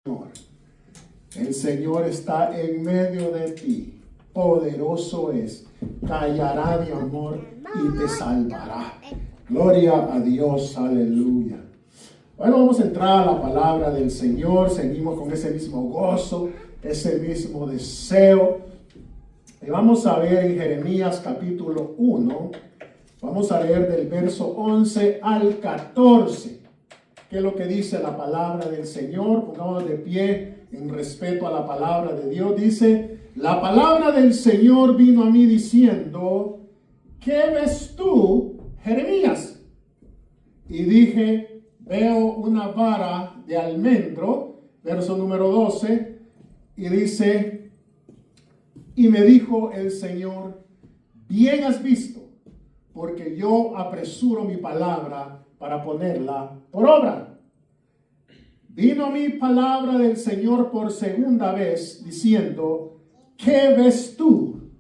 Señor. El Señor está en medio de ti. Poderoso es. Callará de amor y te salvará. Gloria a Dios. Aleluya. Bueno, vamos a entrar a la palabra del Señor. Seguimos con ese mismo gozo, ese mismo deseo. Y vamos a ver en Jeremías capítulo 1. Vamos a leer del verso 11 al 14. ¿Qué es lo que dice la palabra del Señor? Pongamos de pie en respeto a la palabra de Dios. Dice, la palabra del Señor vino a mí diciendo, ¿qué ves tú, Jeremías? Y dije, veo una vara de almendro, verso número 12, y dice, y me dijo el Señor, bien has visto, porque yo apresuro mi palabra para ponerla por obra. Vino mi palabra del Señor por segunda vez, diciendo, ¿qué ves tú?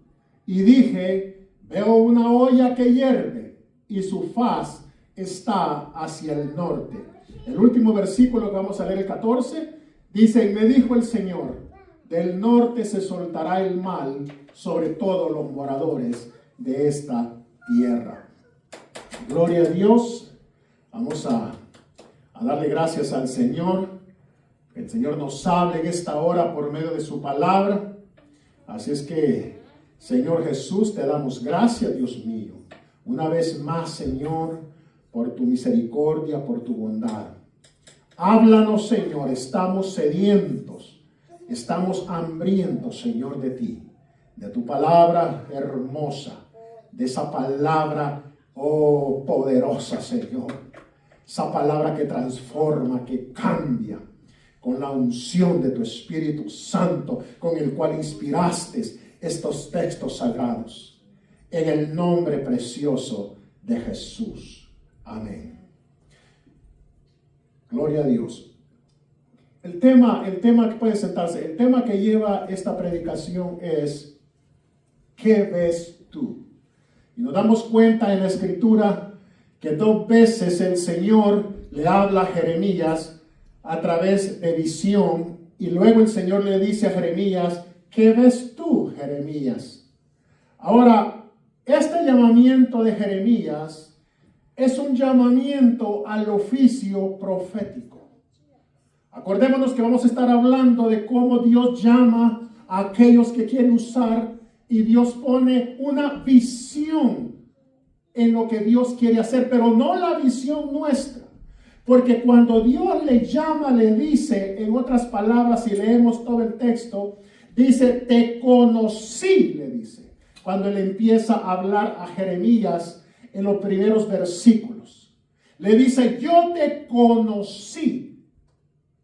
Y dije, veo una olla que hierve, y su faz está hacia el norte. El último versículo que vamos a leer, el 14, dice, y me dijo el Señor, del norte se soltará el mal sobre todos los moradores de esta tierra. Gloria a Dios. Vamos a darle gracias al Señor. Que el Señor nos hable en esta hora por medio de su palabra. Así es que, Señor Jesús, te damos gracias, Dios mío. Una vez más, Señor, por tu misericordia, por tu bondad. Háblanos, Señor. Estamos sedientos. Estamos hambrientos, Señor, de ti. De tu palabra hermosa. De esa palabra, oh, poderosa, Señor. Esa palabra que transforma, que cambia, con la unción de tu Espíritu Santo, con el cual inspiraste estos textos sagrados. En el nombre precioso de Jesús. Amén. Gloria a Dios. El tema que puede sentarse, el tema que lleva esta predicación es, ¿qué ves tú? Y nos damos cuenta en la Escritura que 2 veces el Señor le habla a Jeremías a través de visión, y luego el Señor le dice a Jeremías, ¿qué ves tú, Jeremías? Ahora, este llamamiento de Jeremías es un llamamiento al oficio profético. Acordémonos que vamos a estar hablando de cómo Dios llama a aquellos que quiere usar, y Dios pone una visión en lo que Dios quiere hacer, pero no la visión nuestra. Porque cuando Dios le llama, le dice, en otras palabras, si leemos todo el texto, dice, te conocí, le dice. Cuando él empieza a hablar a Jeremías en los primeros versículos. Le dice, yo te conocí.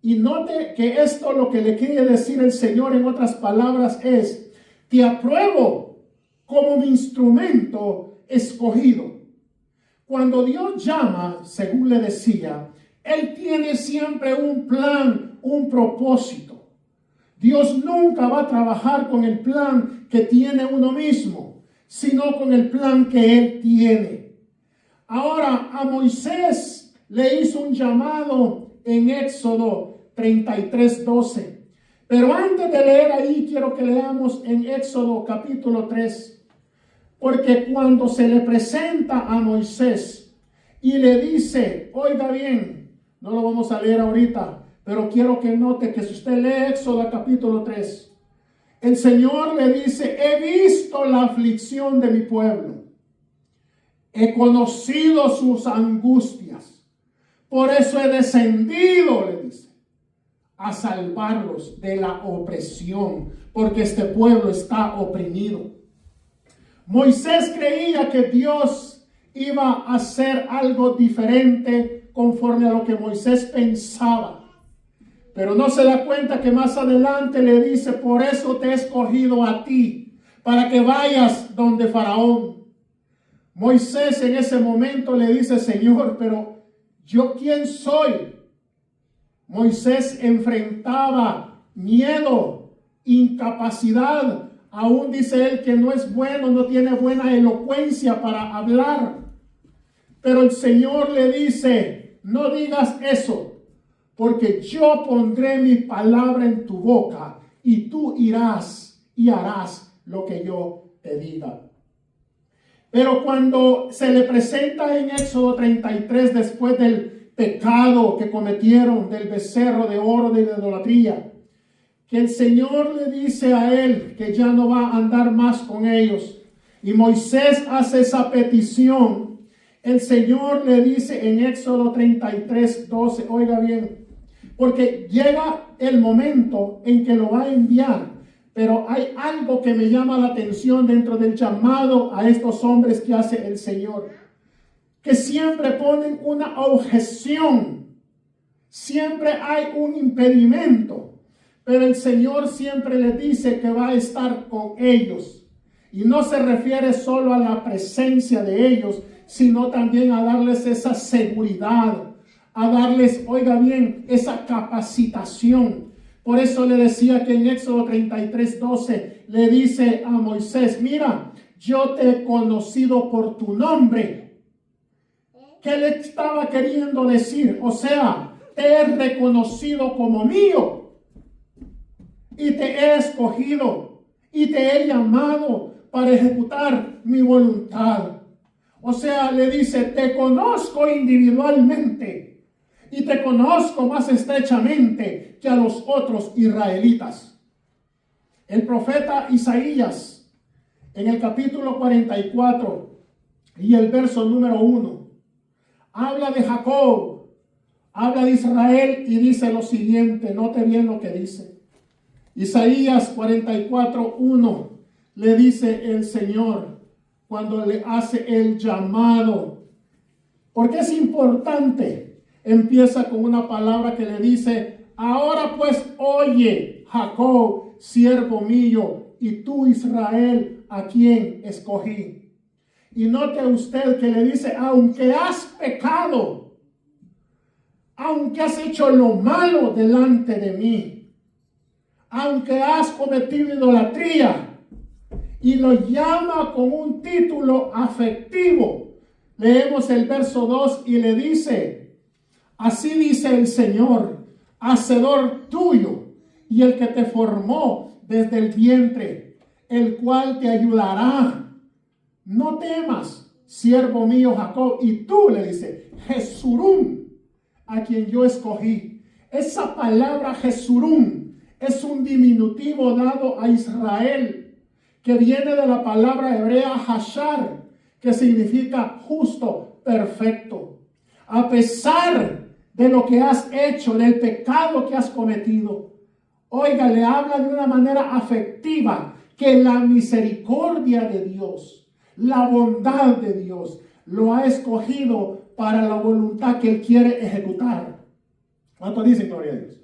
Y note que esto lo que le quiere decir el Señor en otras palabras es, te apruebo como mi instrumento escogido. Cuando Dios llama, según le decía, Él tiene siempre un plan, un propósito. Dios nunca va a trabajar con el plan que tiene uno mismo, sino con el plan que Él tiene. Ahora, a Moisés le hizo un llamado en Éxodo 33:12. Pero antes de leer ahí, quiero que leamos en Éxodo capítulo 3. Porque cuando se le presenta a Moisés y le dice, oiga bien, no lo vamos a leer ahorita, pero quiero que note que si usted lee Éxodo capítulo 3, el Señor le dice, he visto la aflicción de mi pueblo, he conocido sus angustias, por eso he descendido, le dice, a salvarlos de la opresión, porque este pueblo está oprimido. Moisés creía que Dios iba a hacer algo diferente conforme a lo que Moisés pensaba. Pero no se da cuenta que más adelante le dice, por eso te he escogido a ti, para que vayas donde Faraón. Moisés en ese momento le dice, Señor, pero ¿yo quién soy? Moisés enfrentaba miedo, incapacidad. Aún dice él que no es bueno, no tiene buena elocuencia para hablar. Pero el Señor le dice, no digas eso, porque yo pondré mi palabra en tu boca y tú irás y harás lo que yo te diga. Pero cuando se le presenta en Éxodo 33, después del pecado que cometieron del becerro de oro de la idolatría, que el Señor le dice a él que ya no va a andar más con ellos, y Moisés hace esa petición, el Señor le dice en Éxodo 33, 12, oiga bien, porque llega el momento en que lo va a enviar, pero hay algo que me llama la atención dentro del llamado a estos hombres que hace el Señor, que siempre ponen una objeción, siempre hay un impedimento, pero el Señor siempre les dice que va a estar con ellos. Y no se refiere solo a la presencia de ellos, sino también a darles esa seguridad, a darles, oiga bien, esa capacitación. Por eso le decía que en Éxodo 33, 12 le dice a Moisés, mira, yo te he conocido por tu nombre. ¿Qué le estaba queriendo decir? O sea, te he reconocido como mío y te he escogido y te he llamado para ejecutar mi voluntad. O sea, le dice, te conozco individualmente y te conozco más estrechamente que a los otros israelitas. El profeta Isaías, en el capítulo 44 y el verso número 1, habla de Jacob, habla de Israel y dice lo siguiente, note bien lo que dice. Isaías 44, 1, le dice el Señor cuando le hace el llamado. Porque es importante. Empieza con una palabra que le dice, ahora pues oye, Jacob, siervo mío, y tú, Israel, a quien escogí. Y note usted que le dice, aunque has pecado, aunque has hecho lo malo delante de mí, aunque has cometido idolatría, y lo llama con un título afectivo. Leemos el verso 2 y le dice, así dice el Señor, hacedor tuyo y el que te formó desde el vientre, el cual te ayudará. No temas, siervo mío Jacob. Y tú, le dice, Jesurún, a quien yo escogí. Esa palabra Jesurún es un diminutivo dado a Israel, que viene de la palabra hebrea Hashar, que significa justo, perfecto. A pesar de lo que has hecho, del pecado que has cometido, oiga, le habla de una manera afectiva, que la misericordia de Dios, la bondad de Dios, lo ha escogido para la voluntad que Él quiere ejecutar. ¿Cuánto dicen gloria a Dios?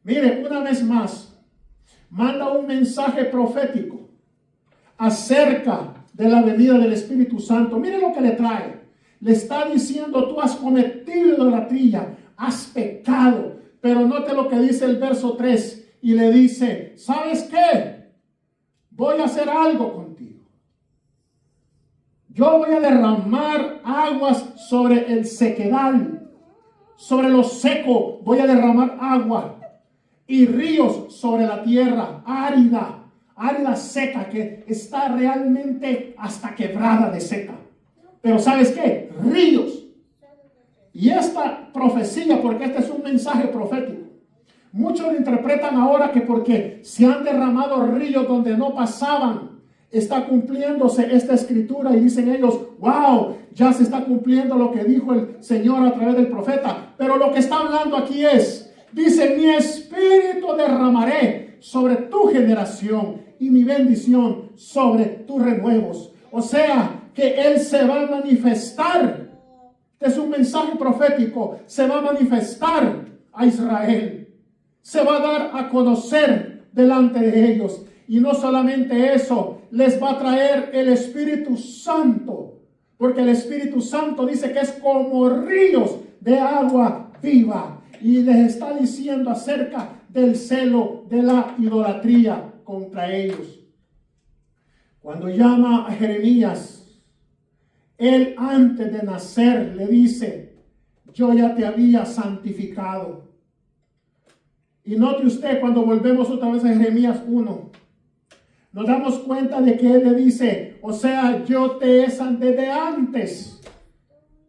Mire, una vez más, manda un mensaje profético acerca de la venida del Espíritu Santo. Mire lo que le trae. Le está diciendo, tú has cometido idolatría, has pecado. Pero note lo que dice el verso 3 y le dice, ¿sabes qué? Voy a hacer algo contigo. Yo voy a derramar aguas sobre el sequedal, sobre lo seco voy a derramar agua y ríos sobre la tierra árida, seca, que está realmente hasta quebrada de seca. Pero ¿sabes qué? Ríos. Y esta profecía, porque este es un mensaje profético, muchos lo interpretan ahora que porque se han derramado ríos donde no pasaban, está cumpliéndose esta escritura, y dicen ellos, wow, ya se está cumpliendo lo que dijo el Señor a través del profeta. Pero lo que está hablando aquí es, dice, mi espíritu derramaré sobre tu generación y mi bendición sobre tus renuevos. O sea, que Él se va a manifestar. Este es un mensaje profético. Se va a manifestar a Israel. Se va a dar a conocer delante de ellos. Y no solamente eso, les va a traer el Espíritu Santo. Porque el Espíritu Santo dice que es como ríos de agua viva. Y les está diciendo acerca del celo de la idolatría contra ellos. Cuando llama a Jeremías, él antes de nacer le dice, yo ya te había santificado. Y note usted cuando volvemos otra vez a Jeremías 1, nos damos cuenta de que él le dice, o sea, yo te he desde antes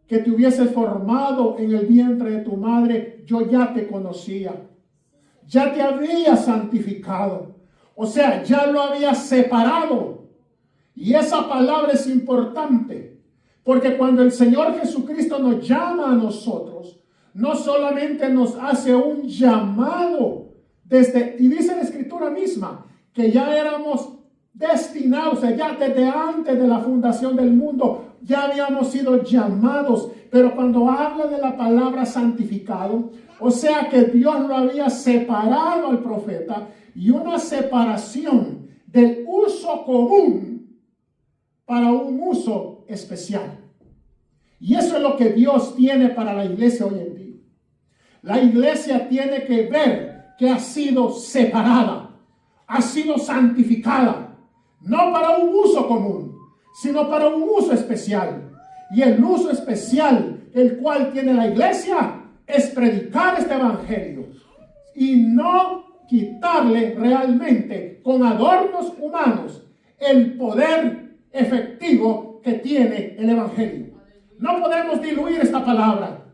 que te hubiese formado en el vientre de tu madre, yo ya te conocía, ya te había santificado, o sea, ya lo había separado. Y esa palabra es importante, porque cuando el Señor Jesucristo nos llama a nosotros, no solamente nos hace un llamado y dice la Escritura misma, que ya éramos destinados, o sea, ya desde antes de la fundación del mundo, ya habíamos sido llamados. Pero cuando habla de la palabra santificado, o sea que Dios lo había separado al profeta, y una separación del uso común para un uso especial. Y eso es lo que Dios tiene para la iglesia hoy en día. La iglesia tiene que ver que ha sido separada, ha sido santificada, no para un uso común, sino para un uso especial. Y el uso especial, el cual tiene la iglesia, es predicar este evangelio y no quitarle realmente con adornos humanos el poder efectivo que tiene el evangelio. No podemos diluir esta palabra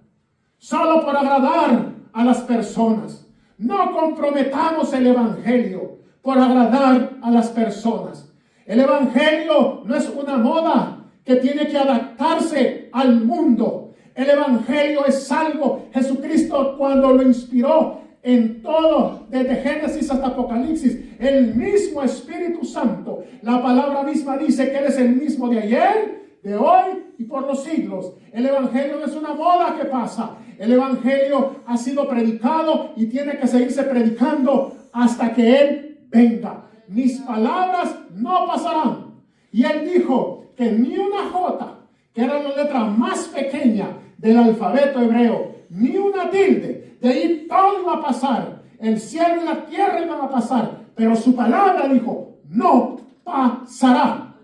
solo por agradar a las personas. No comprometamos el evangelio por agradar a las personas. El evangelio no es una moda que tiene que adaptarse al mundo. El evangelio es algo, Jesucristo cuando lo inspiró en todo, desde Génesis hasta Apocalipsis, el mismo Espíritu Santo, la palabra misma dice que Él es el mismo de ayer, de hoy y por los siglos. El evangelio no es una moda que pasa. El evangelio ha sido predicado y tiene que seguirse predicando hasta que Él venga. Mis palabras no pasarán. Y Él dijo que ni una J, que era la letra más pequeña del alfabeto hebreo, ni una tilde, de ahí todo iba a pasar. El cielo y la tierra iban a pasar, pero su palabra dijo, no pasará.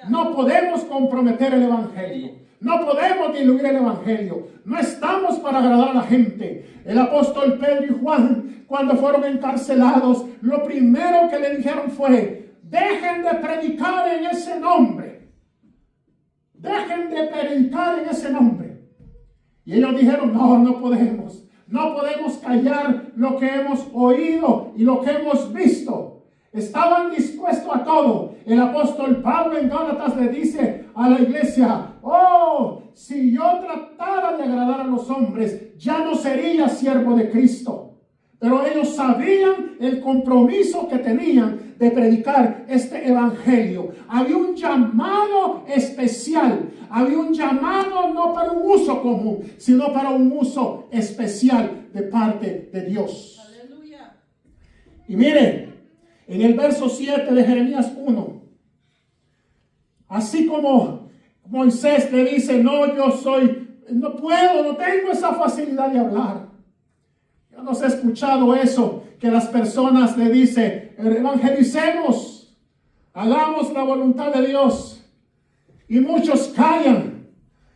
No podemos comprometer el evangelio. No podemos diluir el evangelio. No estamos para agradar a la gente. El apóstol Pedro y Juan, cuando fueron encarcelados, lo primero que le dijeron fue, dejen de predicar en ese nombre. Dejen de predicar en ese nombre. Y ellos dijeron, no podemos. No podemos callar lo que hemos oído y lo que hemos visto. Estaban dispuestos a todo. El apóstol Pablo en Gálatas le dice a la iglesia, si yo tratara de agradar a los hombres, ya no sería siervo de Cristo. Pero ellos sabían el compromiso que tenían de predicar este evangelio. Había un llamado especial. Había un llamado no para un uso común, sino para un uso especial de parte de Dios. Aleluya. Y miren, en el verso 7 de Jeremías 1, así como Moisés le dice, no tengo esa facilidad de hablar. Yo no he escuchado eso, que las personas le dicen, evangelicemos, hagamos la voluntad de Dios. Y muchos callan.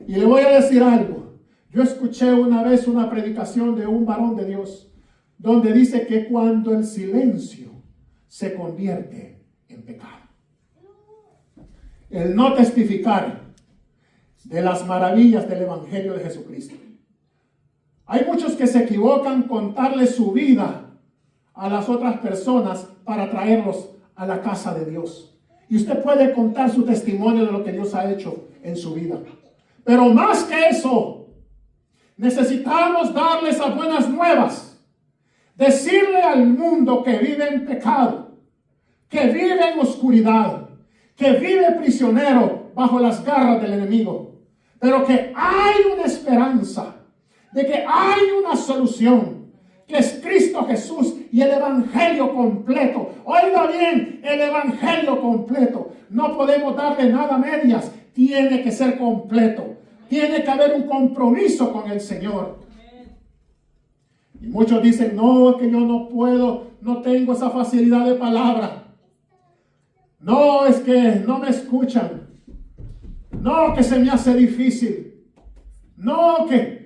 Y le voy a decir algo. Yo escuché una vez una predicación de un varón de Dios, donde dice que cuando el silencio se convierte en pecado, el no testificar de las maravillas del evangelio de Jesucristo. Hay muchos que se equivocan contarle su vida a las otras personas para traerlos a la casa de Dios. Y usted puede contar su testimonio de lo que Dios ha hecho en su vida. Pero más que eso, necesitamos darles las buenas nuevas. Decirle al mundo que vive en pecado, que vive en oscuridad, que vive prisionero bajo las garras del enemigo, pero que hay una esperanza, de que hay una solución, que es Cristo Jesús y el evangelio completo. Oiga bien, el evangelio completo. No podemos darle nada a medias, tiene que ser completo. Tiene que haber un compromiso con el Señor. Y muchos dicen, no, es que yo no puedo, no tengo esa facilidad de palabra. No, es que no me escuchan. No, que se me hace difícil. No, que...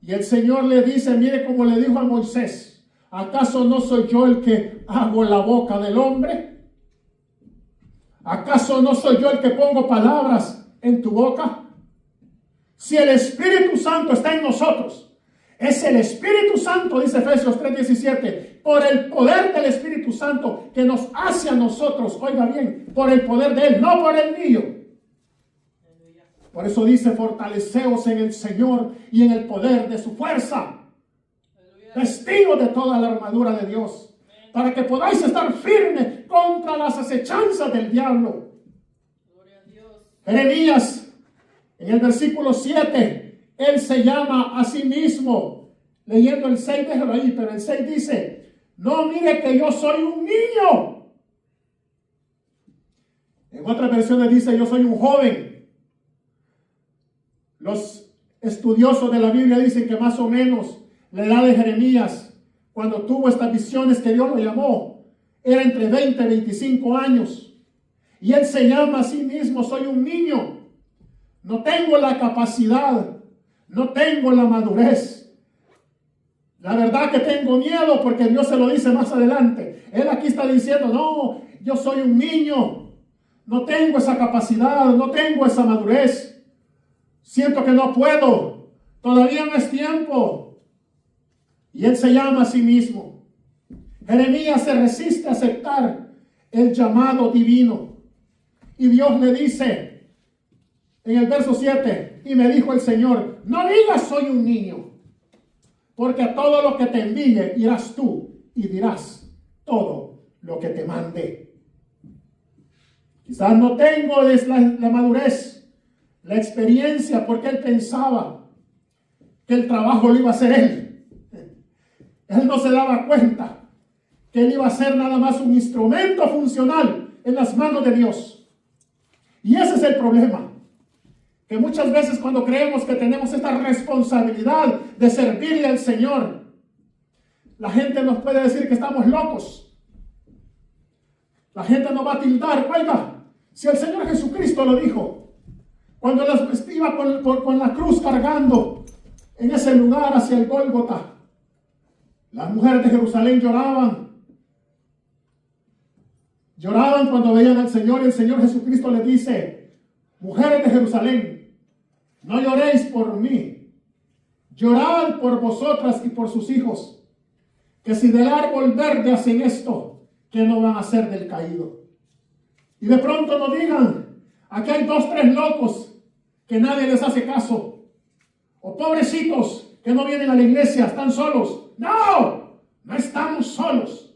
Y el Señor le dice, mire como le dijo a Moisés, ¿Acaso no soy yo el que hago la boca del hombre? ¿Acaso no soy yo el que pongo palabras en tu boca? Si el Espíritu Santo está en nosotros, es el Espíritu Santo, dice Efesios 3:17, por el poder del Espíritu Santo que nos hace a nosotros, oiga bien, por el poder de Él, no por el mío. Por eso dice, fortaleceos en el Señor y en el poder de su fuerza. Vestidos de toda la armadura de Dios, para que podáis estar firmes contra las acechanzas del diablo. Jeremías, en el versículo 7, él se llama a sí mismo, leyendo el 6, déjalo ahí, pero el 6 dice, no mire que yo soy un niño. En otras versiones dice, yo soy un joven. Los estudiosos de la Biblia dicen que más o menos la edad de Jeremías, cuando tuvo estas visiones que Dios lo llamó, era entre 20 y 25 años. Y él se llama a sí mismo, soy un niño. No tengo la capacidad, no tengo la madurez. La verdad que tengo miedo porque Dios se lo dice más adelante. Él aquí está diciendo, no, yo soy un niño. No tengo esa capacidad, no tengo esa madurez. Siento que no puedo. Todavía no es tiempo. Y él se llama a sí mismo. Jeremías se resiste a aceptar el llamado divino. Y Dios le dice en el verso 7, y me dijo el Señor, no digas soy un niño, porque a todo lo que te envíe irás tú y dirás todo lo que te mande. Quizás no tengo la madurez, la experiencia, porque él pensaba que el trabajo lo iba a hacer él. Él no se daba cuenta que él iba a ser nada más un instrumento funcional en las manos de Dios. Y ese es el problema. Que muchas veces cuando creemos que tenemos esta responsabilidad de servirle al Señor, la gente nos puede decir que estamos locos. La gente nos va a tildar. Oiga, si el Señor Jesucristo lo dijo, cuando iba con la cruz cargando en ese lugar hacia el Gólgota, las mujeres de Jerusalén lloraban. Lloraban cuando veían al Señor, y el Señor Jesucristo les dice, mujeres de Jerusalén, no lloréis por mí, llorad por vosotras y por sus hijos, que si del árbol verde hacen esto, ¿qué no van a hacer del caído? Y de pronto no digan, aquí hay 2, 3 locos que nadie les hace caso, o pobrecitos que no vienen a la iglesia, están solos. No, no estamos solos.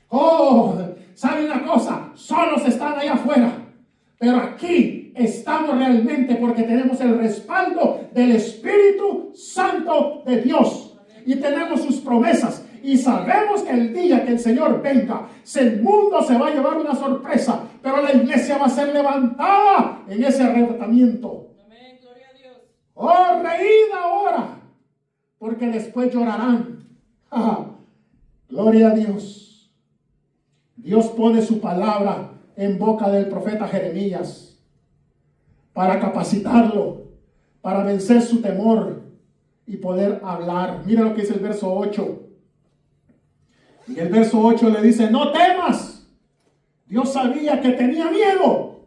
Oh, ¿sabe una cosa? Solos están allá afuera, pero aquí estamos realmente porque tenemos el respaldo del Espíritu Santo de Dios y tenemos sus promesas y sabemos que el día que el Señor venga, el mundo se va a llevar una sorpresa, pero la iglesia va a ser levantada en ese arrebatamiento. Amén, gloria a Dios. Oh, reíd ahora, porque después llorarán. Gloria a Dios. Dios pone su palabra en boca del profeta Jeremías para capacitarlo, para vencer su temor y poder hablar. Mira lo que dice el verso 8. Y el verso 8 le dice, no temas. Dios sabía que tenía miedo,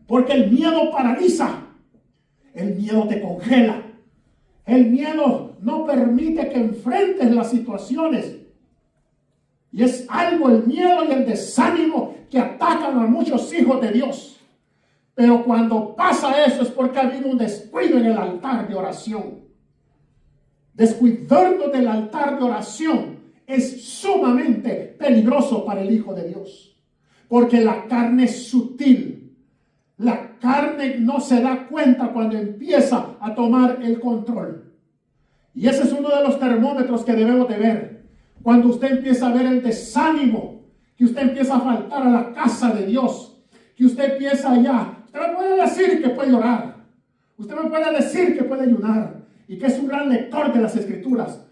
porque el miedo paraliza, el miedo te congela, el miedo no permite que enfrentes las situaciones. Y es algo, el miedo y el desánimo, que atacan a muchos hijos de Dios. Pero cuando pasa eso es porque ha habido un descuido en el altar de oración. Descuidarnos del altar de oración es sumamente peligroso para el Hijo de Dios. Porque la carne es sutil. La carne no se da cuenta cuando empieza a tomar el control. Y ese es uno de los termómetros que debemos de ver. Cuando usted empieza a ver el desánimo, que usted empieza a faltar a la casa de Dios, que usted empieza allá. Usted me puede decir que puede orar. Usted me puede decir que puede ayunar y que es un gran lector de las Escrituras.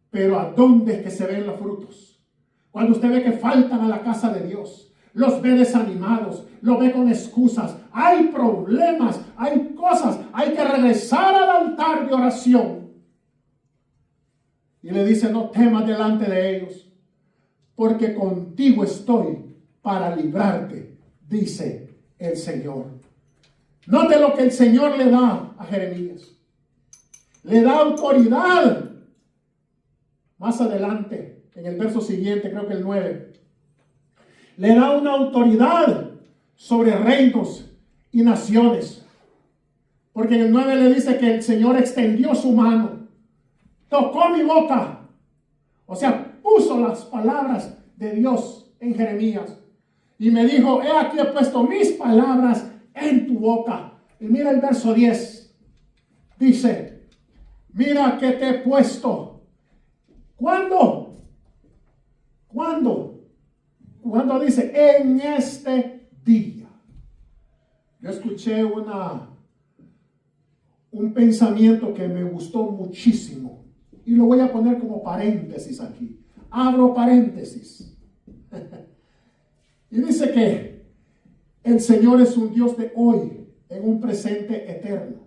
Pero ¿a dónde es que se ven los frutos? Cuando usted ve que faltan a la casa de Dios, los ve desanimados, los ve con excusas, hay problemas, hay cosas, hay que regresar al altar de oración. Y le dice, no temas delante de ellos, porque contigo estoy para librarte, dice el Señor. Note lo que el Señor le da a Jeremías. Le da autoridad. Más adelante, en el verso siguiente, creo que el 9, le da una autoridad sobre reinos y naciones. Porque en el 9 le dice que el Señor extendió su mano, tocó mi boca. O sea, puso las palabras de Dios en Jeremías. Y me dijo, he aquí he puesto mis palabras en tu boca. Y mira el verso 10. Dice, mira que te he puesto. ¿Cuándo? ¿Cuándo? Cuando dice, en este día. Yo escuché un pensamiento que me gustó muchísimo. Y lo voy a poner como paréntesis aquí. Abro paréntesis. Y dice que el Señor es un Dios de hoy, en un presente eterno.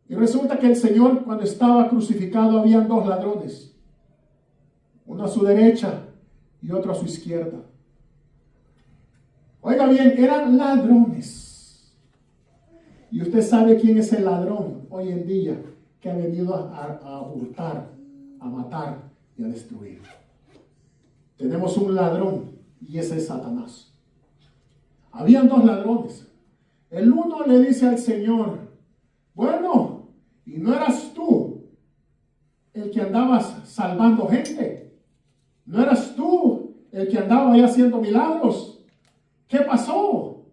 Y resulta que el Señor, cuando estaba crucificado, habían dos ladrones. Uno a su derecha y otro a su izquierda. Oiga bien, eran ladrones. Y usted sabe quién es el ladrón hoy en día que ha venido a hurtar, a matar y a destruir. Tenemos un ladrón y ese es Satanás. Habían dos ladrones. El uno le dice al Señor, bueno, ¿y no eras tú el que andabas salvando gente? ¿No eras tú el que andaba ahí haciendo milagros? ¿Qué pasó?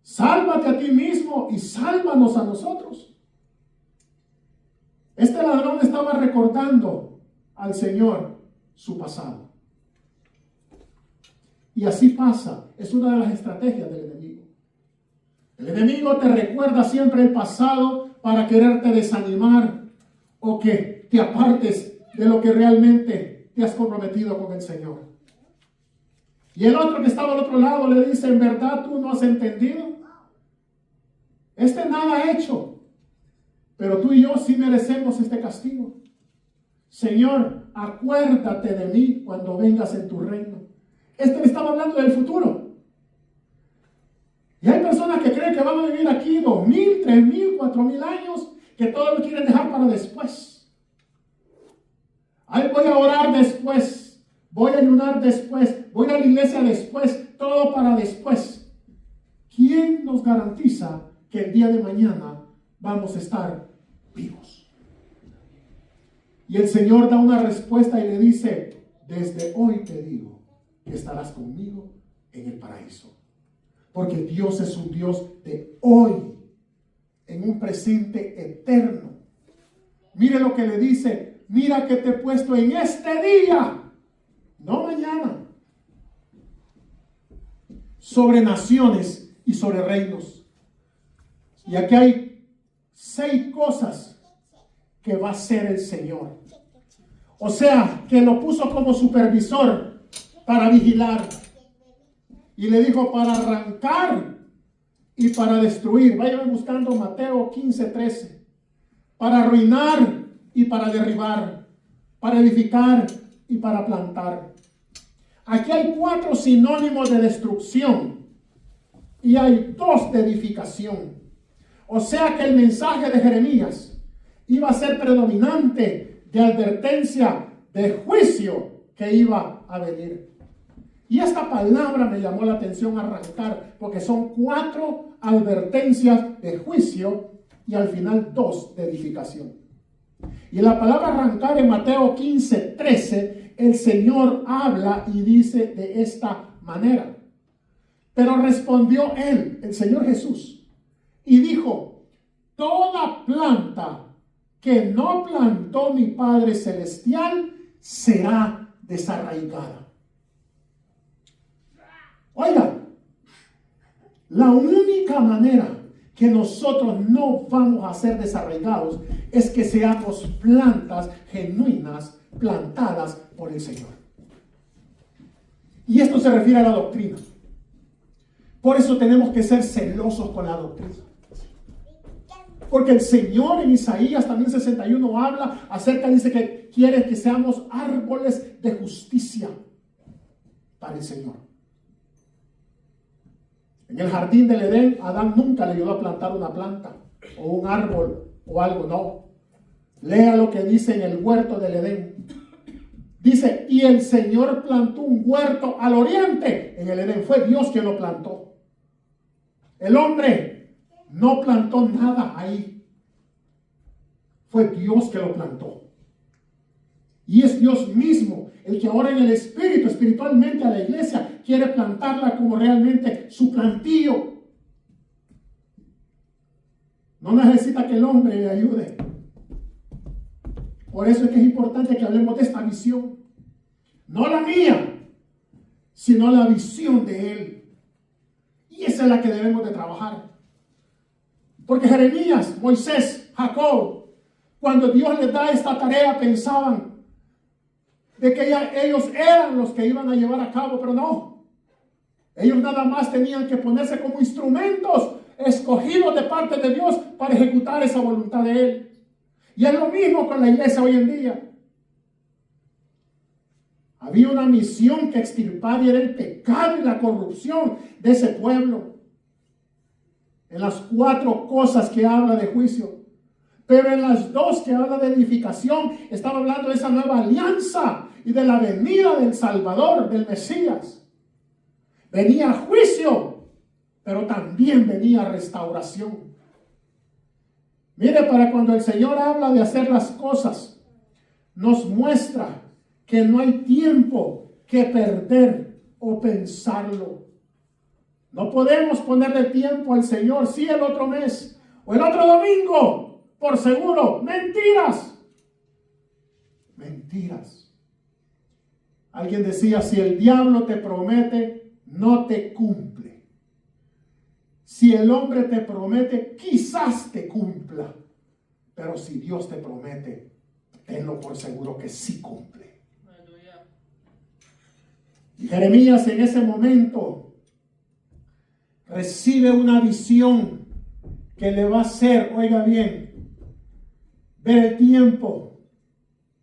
Sálvate a ti mismo y sálvanos a nosotros. Este ladrón estaba recordando al Señor su pasado. Y así pasa. Es una de las estrategias del enemigo. El enemigo te recuerda siempre el pasado para quererte desanimar o que te apartes de lo que realmente te has comprometido con el Señor. Y el otro que estaba al otro lado le dice, ¿en verdad tú no has entendido? Este nada ha hecho, pero tú y yo sí merecemos este castigo. Señor, acuérdate de mí cuando vengas en tu reino. Este le estaba hablando del futuro. Y hay personas que creen que van a vivir aquí 2000, 3000, 4000 años, que todo lo quieren dejar para después. Ay, voy a orar después, voy a ayunar después, voy a la iglesia después, todo para después. ¿Quién nos garantiza que el día de mañana vamos a estar vivos? Y el Señor da una respuesta y le dice, desde hoy te digo que estarás conmigo en el paraíso. Porque Dios es un Dios de hoy, en un presente eterno. Mire lo que le dice, mira que te he puesto en este día, no mañana, sobre naciones y sobre reinos. Y aquí hay 6 cosas que va a hacer el Señor. O sea, que lo puso como supervisor para vigilar. Y le dijo para arrancar y para destruir. Vayan buscando Mateo 15:13. Para arruinar y para derribar. Para edificar y para plantar. Aquí hay 4 sinónimos de destrucción. Y hay 2 de edificación. O sea que el mensaje de Jeremías iba a ser predominante de advertencia, de juicio que iba a venir. Y esta palabra me llamó la atención, arrancar, porque son 4 advertencias de juicio y al final 2 de edificación. Y la palabra arrancar en Mateo 15:13, el Señor habla y dice de esta manera. Pero respondió él, el Señor Jesús, y dijo, toda planta que no plantó mi Padre Celestial será desarraigada. Oiga, la única manera que nosotros no vamos a ser desarraigados es que seamos plantas genuinas, plantadas por el Señor. Y esto se refiere a la doctrina. Por eso tenemos que ser celosos con la doctrina. Porque el Señor en Isaías también 61 habla acerca, dice que quiere que seamos árboles de justicia para el Señor. En el jardín del Edén, Adán nunca le ayudó a plantar una planta o un árbol o algo, no. Lea lo que dice en el huerto del Edén. Dice, y el Señor plantó un huerto al oriente. En el Edén fue Dios quien lo plantó. El hombre no plantó nada ahí. Fue Dios que lo plantó. Y es Dios mismo el que ahora en el Espíritu, espiritualmente a la iglesia, quiere plantarla como realmente su plantío. No necesita que el hombre le ayude. Por eso es que es importante que hablemos de esta visión. No la mía, sino la visión de Él. Y esa es la que debemos de trabajar. Porque Jeremías, Moisés, Jacob, cuando Dios les da esta tarea, pensaban de que ellos eran los que iban a llevar a cabo, pero no. Ellos nada más tenían que ponerse como instrumentos escogidos de parte de Dios para ejecutar esa voluntad de Él. Y es lo mismo con la iglesia hoy en día. Había una misión que extirpar y era el pecado y la corrupción de ese pueblo. En las 4 cosas que habla de juicio. Pero en las 2 que habla de edificación, estaba hablando de esa nueva alianza y de la venida del Salvador, del Mesías. Venía juicio, pero también venía restauración. Mire, para cuando el Señor habla de hacer las cosas, nos muestra que no hay tiempo que perder o pensarlo. No podemos ponerle tiempo al Señor, sí, el otro mes o el otro domingo, por seguro. Mentiras. Mentiras. Alguien decía, si el diablo te promete, no te cumple. Si el hombre te promete, quizás te cumpla. Pero si Dios te promete, tenlo por seguro que sí cumple. Y Jeremías en ese momento recibe una visión que le va a hacer, oiga bien, ver el tiempo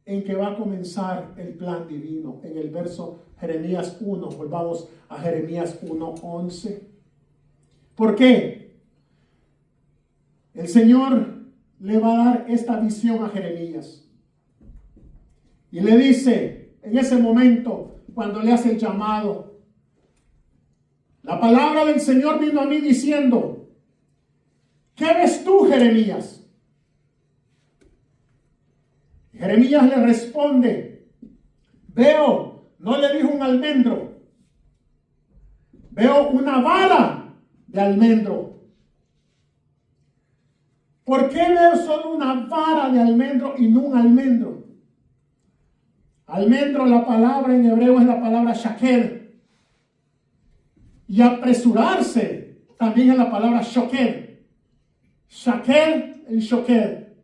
en que va a comenzar el plan divino. En el verso Jeremías 1, volvamos a Jeremías 1:11. ¿Por qué? El Señor le va a dar esta visión a Jeremías. Y le dice, en ese momento, cuando le hace el llamado, la palabra del Señor vino a mí diciendo, ¿qué ves tú, Jeremías? Jeremías le responde, veo, no le dijo un almendro, veo una vara de almendro. ¿Por qué veo solo una vara de almendro y no un almendro? Almendro, la palabra en hebreo es la palabra shakel. Y apresurarse también es la palabra shokel. Shakel y shokel.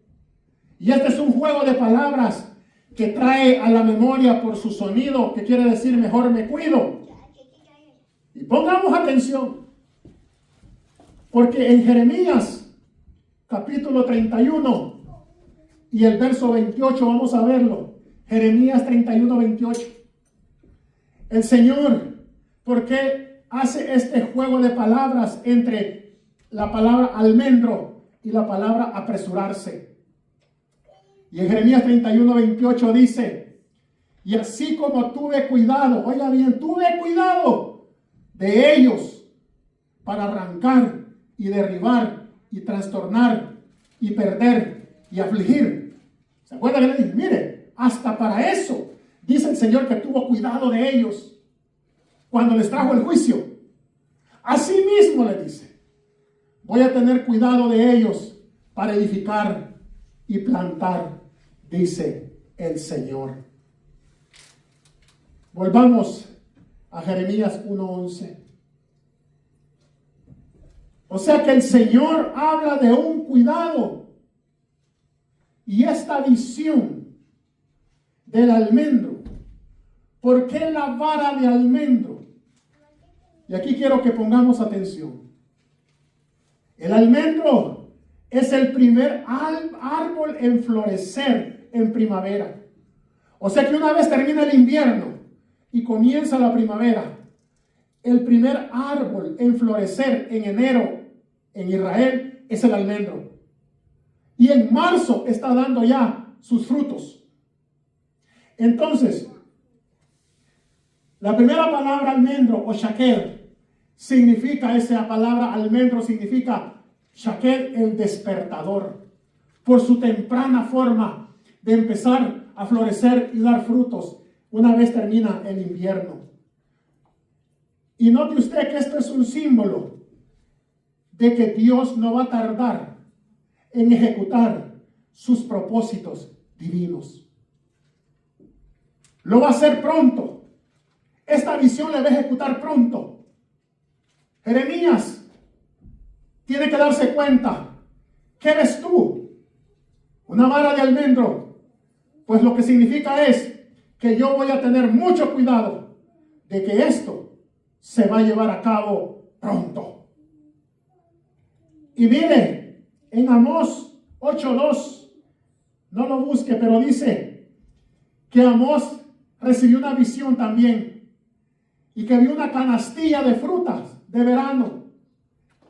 Y este es un juego de palabras que trae a la memoria por su sonido, que quiere decir mejor me cuido. Y pongamos atención. Porque en Jeremías capítulo 31 y el verso 28, vamos a verlo. Jeremías 31, 28. El Señor, ¿por qué hace este juego de palabras entre la palabra almendro y la palabra apresurarse? Y en Jeremías 31, 28 dice, y así como tuve cuidado, oiga bien, tuve cuidado de ellos para arrancar y derribar y trastornar y perder y afligir. ¿Se acuerdan que le dije? Mire, hasta para eso, dice el Señor que tuvo cuidado de ellos cuando les trajo el juicio. Así mismo le dice, voy a tener cuidado de ellos para edificar y plantar, dice el Señor. Volvamos a Jeremías 1:11. O sea que el Señor habla de un cuidado. Y esta visión del almendro. ¿Por qué la vara de almendro? Y aquí quiero que pongamos atención. El almendro es el primer árbol en florecer en primavera. O sea que una vez termina el invierno y comienza la primavera, el primer árbol en florecer en enero en Israel es el almendro. Y en marzo está dando ya sus frutos. Entonces, la primera palabra almendro o shaker significa, esa palabra almendro significa shaker, el despertador, por su temprana forma de empezar a florecer y dar frutos una vez termina el invierno. Y note usted que esto es un símbolo de que Dios no va a tardar en ejecutar sus propósitos divinos. Lo va a hacer pronto. Esta visión la va a ejecutar pronto. Jeremías tiene que darse cuenta. ¿Qué ves tú? Una vara de almendro. Pues lo que significa es que yo voy a tener mucho cuidado de que esto se va a llevar a cabo pronto. Y mire, en Amós 8:2, no lo busque, pero dice que Amós recibió una visión también y que vio una canastilla de frutas de verano,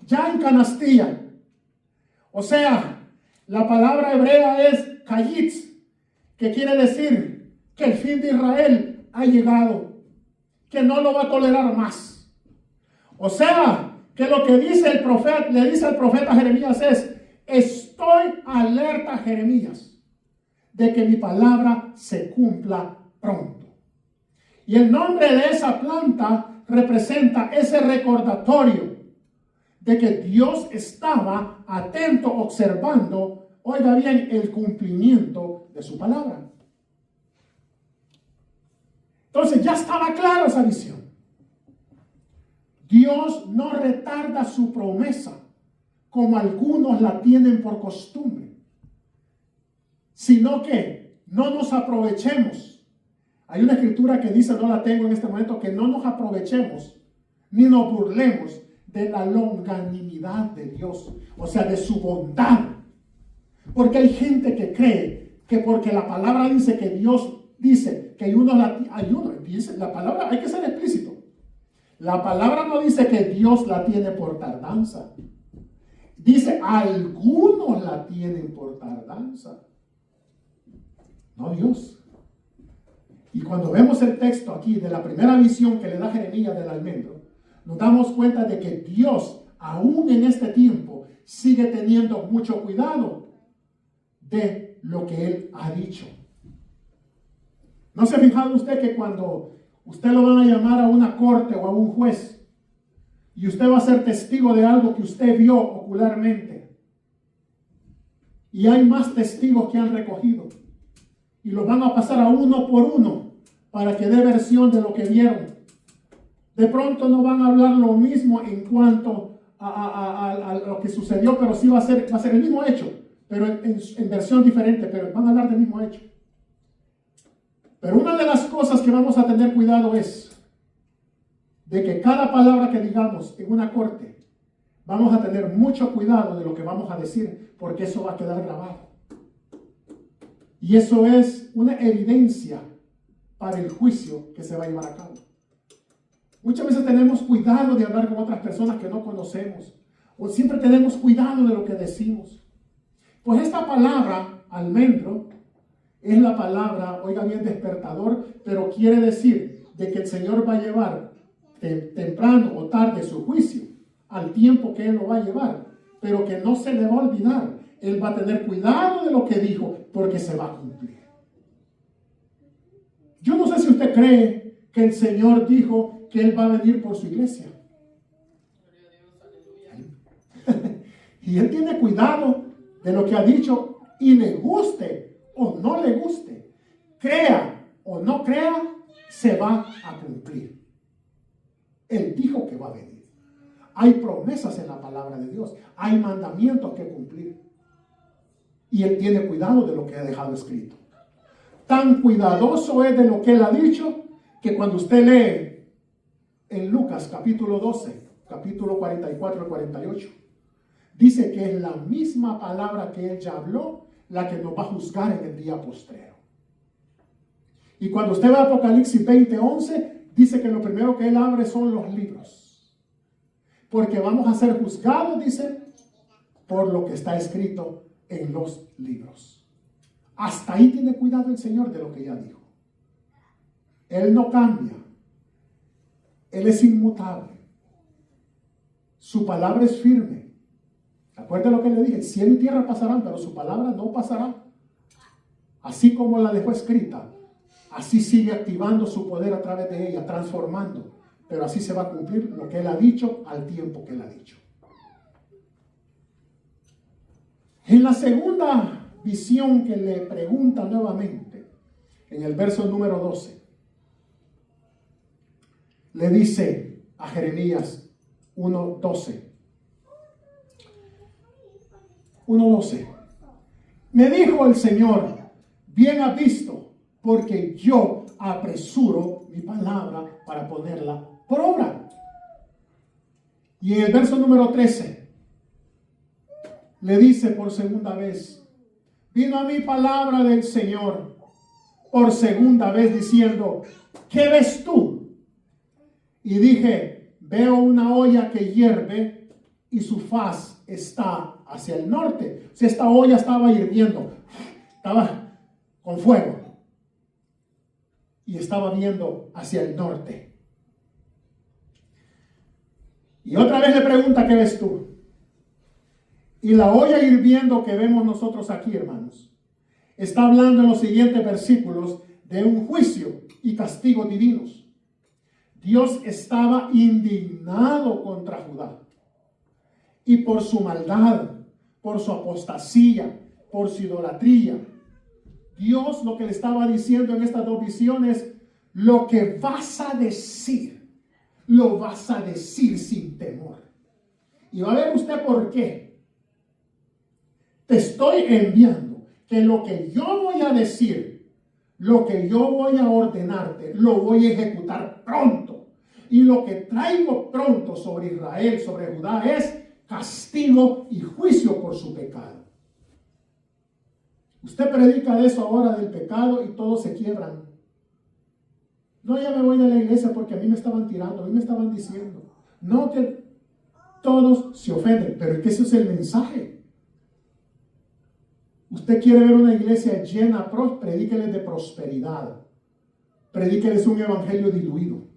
ya en canastilla. O sea, la palabra hebrea es kayitz, que quiere decir que el fin de Israel ha llegado, que no lo va a tolerar más. O sea, que lo que dice el profeta, le dice al profeta Jeremías es: estoy alerta, Jeremías, de que mi palabra se cumpla pronto. Y el nombre de esa planta representa ese recordatorio de que Dios estaba atento, observando, oiga bien, el cumplimiento de su palabra. Entonces ya estaba clara esa visión. Dios no retarda su promesa como algunos la tienen por costumbre, sino que no nos aprovechemos. Hay una escritura que dice, no la tengo en este momento, que no nos aprovechemos ni nos burlemos de la longanimidad de Dios, o sea, de su bondad. Porque hay gente que cree que porque la palabra dice que Dios dice que dice la palabra, hay que ser explícito. La palabra no dice que Dios la tiene por tardanza. Dice, algunos la tienen por tardanza. No Dios. Y cuando vemos el texto aquí de la primera visión que le da Jeremías del almendro, nos damos cuenta de que Dios, aún en este tiempo, sigue teniendo mucho cuidado de lo que Él ha dicho. ¿No se ha fijado usted que cuando usted lo van a llamar a una corte o a un juez y usted va a ser testigo de algo que usted vio ocularmente, y hay más testigos que han recogido y los van a pasar a uno por uno para que dé versión de lo que vieron? De pronto no van a hablar lo mismo en cuanto a lo que sucedió, pero sí va a ser el mismo hecho, pero en versión diferente, pero van a hablar del mismo hecho. Pero una de las cosas que vamos a tener cuidado es de que cada palabra que digamos en una corte, vamos a tener mucho cuidado de lo que vamos a decir, porque eso va a quedar grabado. Y eso es una evidencia para el juicio que se va a llevar a cabo. Muchas veces tenemos cuidado de hablar con otras personas que no conocemos, o siempre tenemos cuidado de lo que decimos. Pues esta palabra, almendro, es la palabra, oiga bien, despertador, pero quiere decir de que el Señor va a llevar temprano o tarde su juicio al tiempo que Él lo va a llevar, pero que no se le va a olvidar. Él va a tener cuidado de lo que dijo, porque se va a cumplir. Yo no sé si usted cree que el Señor dijo que Él va a venir por su iglesia. Y Él tiene cuidado de lo que ha dicho, y le guste o no le guste, crea o no crea, se va a cumplir. Él dijo que va a venir. Hay promesas en la palabra de Dios, hay mandamientos que cumplir, y Él tiene cuidado de lo que ha dejado escrito. Tan cuidadoso es de lo que Él ha dicho, que cuando usted lee en Lucas capítulo 12, capítulo 44 al 48, dice que es la misma palabra que Él ya habló, la que nos va a juzgar en el día postrero. Y cuando usted va a Apocalipsis 20:11, dice que lo primero que Él abre son los libros. Porque vamos a ser juzgados, dice, por lo que está escrito en los libros. Hasta ahí tiene cuidado el Señor de lo que ya dijo. Él no cambia. Él es inmutable. Su palabra es firme. Acuérdate lo que le dije, cielo y tierra pasarán, pero su palabra no pasará. Así como la dejó escrita, así sigue activando su poder a través de ella, transformando. Pero así se va a cumplir lo que Él ha dicho al tiempo que Él ha dicho. En la segunda visión que le pregunta nuevamente, en el verso número 12, le dice a Jeremías 1:12. 1:12. Me dijo el Señor, bien has visto, porque yo apresuro mi palabra para ponerla por obra. Y en el verso número 13, le dice por segunda vez, vino a mí palabra del Señor por segunda vez diciendo, ¿qué ves tú? Y dije, veo una olla que hierve y su faz está hacia el norte. O sea, esta olla estaba hirviendo, estaba con fuego y estaba viendo hacia el norte. Y otra vez le pregunta, ¿qué ves tú? Y la olla hirviendo que vemos nosotros aquí, hermanos, está hablando en los siguientes versículos de un juicio y castigo divinos. Dios estaba indignado contra Judá. Y por su maldad, por su apostasía, por su idolatría. Dios lo que le estaba diciendo en estas dos visiones, lo que vas a decir, lo vas a decir sin temor. Y va a ver usted por qué. Te estoy enviando que lo que yo voy a decir, lo que yo voy a ordenarte, lo voy a ejecutar pronto. Y lo que traigo pronto sobre Israel, sobre Judá, es castigo y juicio por su pecado. Usted predica de eso ahora del pecado y todos se quiebran. No, ya me voy de la iglesia porque a mí me estaban tirando, a mí me estaban diciendo. No, que todos se ofenden, pero es que ese es el mensaje. Usted quiere ver una iglesia llena, predíqueles de prosperidad. Predíqueles un evangelio diluido.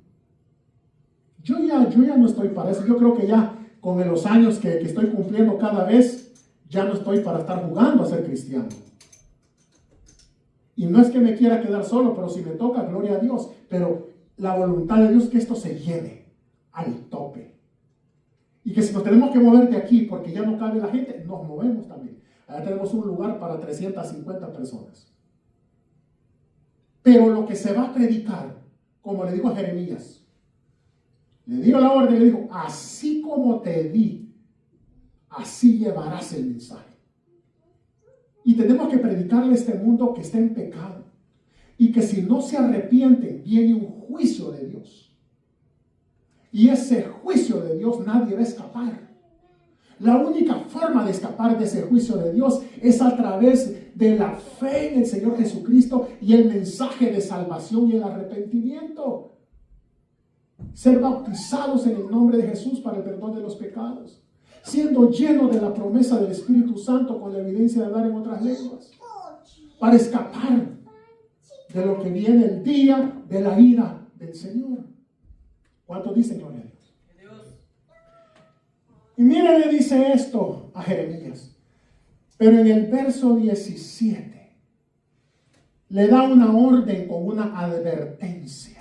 Yo ya no estoy para eso. Yo creo que ya con los años que estoy cumpliendo cada vez, ya no estoy para estar jugando a ser cristiano. Y no es que me quiera quedar solo, pero si me toca, gloria a Dios. Pero la voluntad de Dios es que esto se llene al tope. Y que si nos tenemos que mover de aquí porque ya no cabe la gente, nos movemos también. Allá tenemos un lugar para 350 personas. Pero lo que se va a predicar, como le digo a Jeremías, le dio la orden, le dijo, así como te di, así llevarás el mensaje. Y tenemos que predicarle a este mundo que está en pecado. Y que si no se arrepienten, viene un juicio de Dios. Y ese juicio de Dios nadie va a escapar. La única forma de escapar de ese juicio de Dios es a través de la fe en el Señor Jesucristo y el mensaje de salvación y el arrepentimiento. Ser bautizados en el nombre de Jesús para el perdón de los pecados. Siendo llenos de la promesa del Espíritu Santo con la evidencia de hablar en otras lenguas. Para escapar de lo que viene el día de la ira del Señor. ¿Cuántos dicen gloria a Dios? Y mire, le dice esto a Jeremías. Pero en el verso 17 le da una orden con una advertencia.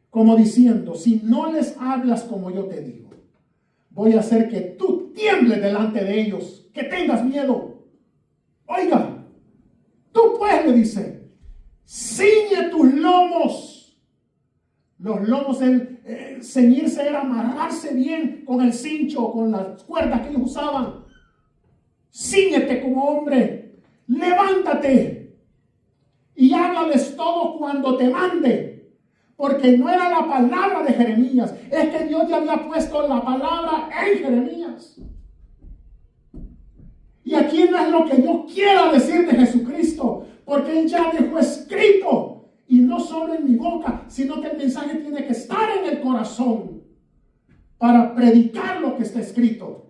Como diciendo, si no les hablas como yo te digo, voy a hacer que tú tiembles delante de ellos, que tengas miedo. Oiga, tú pues, le dice, ciñe tus lomos. Los lomos, ceñirse era amarrarse bien con el cincho, con las cuerdas que ellos usaban. Cíñete como hombre, levántate y háblales todo cuando te mande. Porque no era la palabra de Jeremías, es que Dios ya había puesto la palabra en Jeremías. Y aquí no es lo que yo quiera decir de Jesucristo, porque Él ya dejó escrito, y no solo en mi boca, sino que el mensaje tiene que estar en el corazón para predicar lo que está escrito.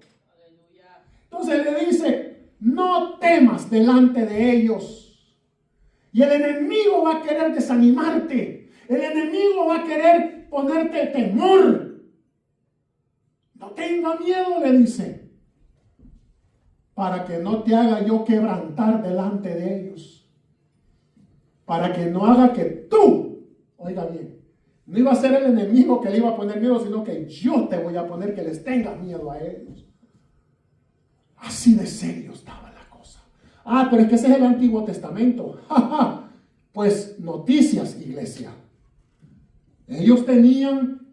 Entonces le dice, no temas delante de ellos. Y el enemigo va a querer desanimarte. El enemigo va a querer ponerte temor. No tenga miedo, le dice, para que no te haga yo quebrantar delante de ellos. Para que no haga que tú, oiga bien, no iba a ser el enemigo que le iba a poner miedo, sino que yo te voy a poner que les tengas miedo a ellos. Así de serio estaba la cosa. Ah, pero es que ese es el Antiguo Testamento. Pues noticias, iglesia. Ellos tenían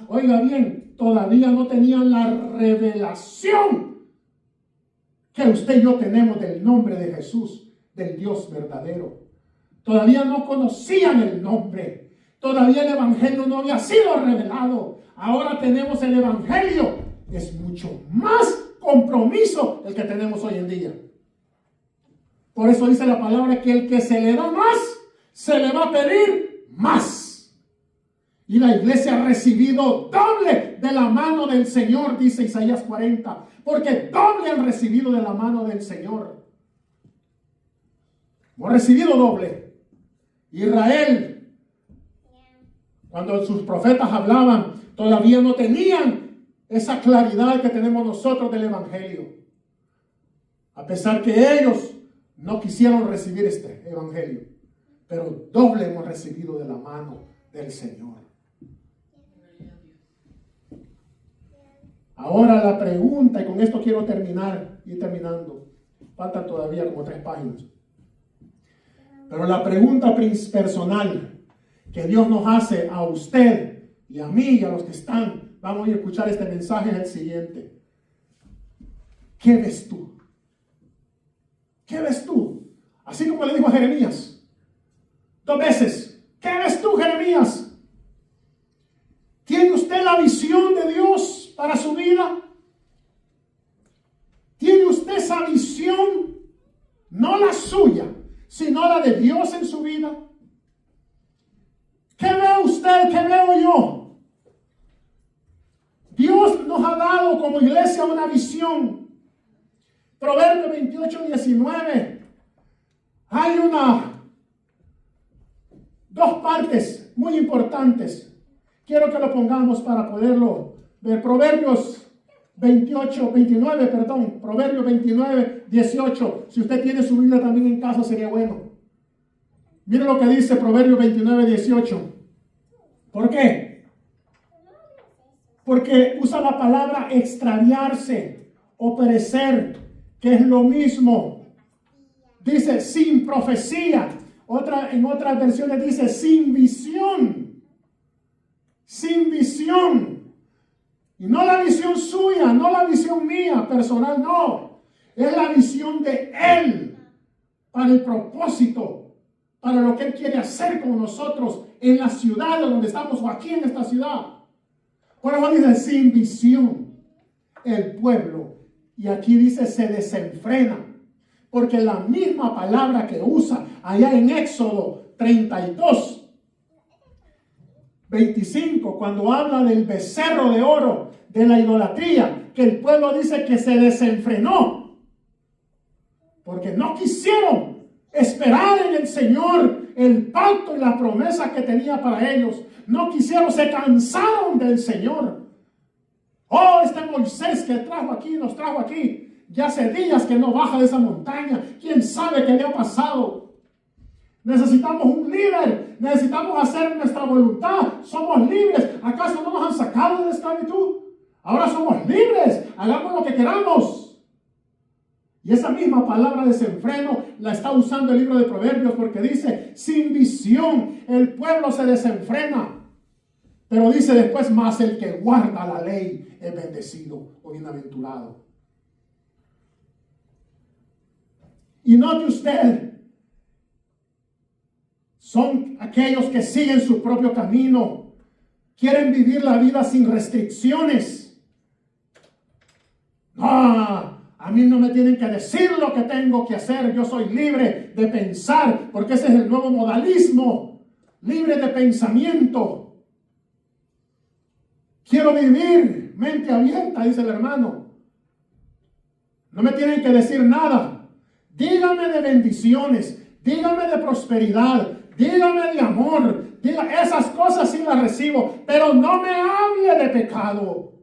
oiga bien, todavía no tenían la revelación que usted y yo tenemos del nombre de Jesús, del Dios verdadero. Todavía no conocían el nombre. Todavía el Evangelio no había sido revelado. Ahora tenemos el Evangelio. Es mucho más compromiso el que tenemos hoy en día. Por eso dice la palabra que el que se le da más, se le va a pedir más. Y la iglesia ha recibido doble de la mano del Señor, dice Isaías 40. Porque doble han recibido de la mano del Señor. Hemos recibido doble. Israel, cuando sus profetas hablaban, todavía no tenían esa claridad que tenemos nosotros del Evangelio. A pesar que ellos no quisieron recibir este Evangelio, pero doble hemos recibido de la mano del Señor. Ahora la pregunta, y con esto quiero ir terminando. Faltan todavía como 3 páginas. Pero la pregunta personal que Dios nos hace a usted y a mí y a los que están, vamos a escuchar este mensaje, es el siguiente. ¿Qué ves tú? ¿Qué ves tú? Así como le dijo a Jeremías 2 veces. ¿Qué ves tú, Jeremías? ¿Tiene usted la visión de Dios para su vida? ¿Tiene usted esa visión? No la suya, sino la de Dios en su vida. ¿Qué ve usted? ¿Qué veo yo? Dios nos ha dado como iglesia una visión. Proverbio 28:19. Hay 2 partes muy importantes. Quiero que lo pongamos para poderlo ver. Proverbios 29:18. Si usted tiene su Biblia también en casa, sería bueno. Mire lo que dice Proverbios 29:18. ¿Por qué? Porque usa la palabra extraviarse o perecer, que es lo mismo. Dice sin profecía. En otras versiones dice sin visión. Sin visión. Y no la visión suya, no la visión mía personal, no. Es la visión de Él para el propósito, para lo que Él quiere hacer con nosotros en la ciudad donde estamos o aquí en esta ciudad. Por eso dice sin visión el pueblo. Y aquí dice se desenfrena. Porque la misma palabra que usa allá en Éxodo 32:25, cuando habla del becerro de oro, de la idolatría, que el pueblo dice que se desenfrenó, porque no quisieron esperar en el Señor el pacto y la promesa que tenía para ellos. No quisieron, se cansaron del Señor. Oh, este Moisés que nos trajo aquí, ya hace días que no baja de esa montaña. ¿Quién sabe qué le ha pasado? Necesitamos un líder. Necesitamos hacer nuestra voluntad. Somos libres. ¿Acaso no nos han sacado de la esclavitud? Ahora somos libres. Hagamos lo que queramos. Y esa misma palabra desenfreno la está usando el libro de Proverbios, porque dice, sin visión el pueblo se desenfrena. Pero dice después, más el que guarda la ley es bendecido o bienaventurado. Y note usted, son aquellos que siguen su propio camino, quieren vivir la vida sin restricciones. A mí no me tienen que decir lo que tengo que hacer, yo soy libre de pensar, porque ese es el nuevo modalismo, libre de pensamiento. Quiero vivir mente abierta, dice el hermano. No me tienen que decir nada. Dígame de bendiciones, dígame de prosperidad, dígame de amor, esas cosas sí las recibo, pero no me hable de pecado.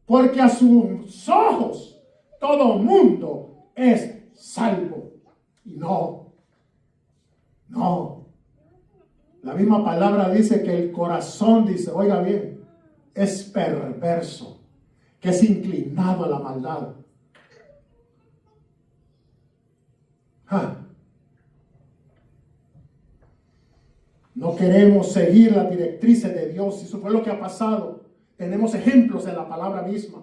Porque a sus ojos todo mundo es salvo. Y no. La misma palabra dice que el corazón, dice, oiga bien, es perverso, que es inclinado a la maldad. No queremos seguir las directrices de Dios. Eso fue lo que ha pasado. Tenemos ejemplos en la palabra misma.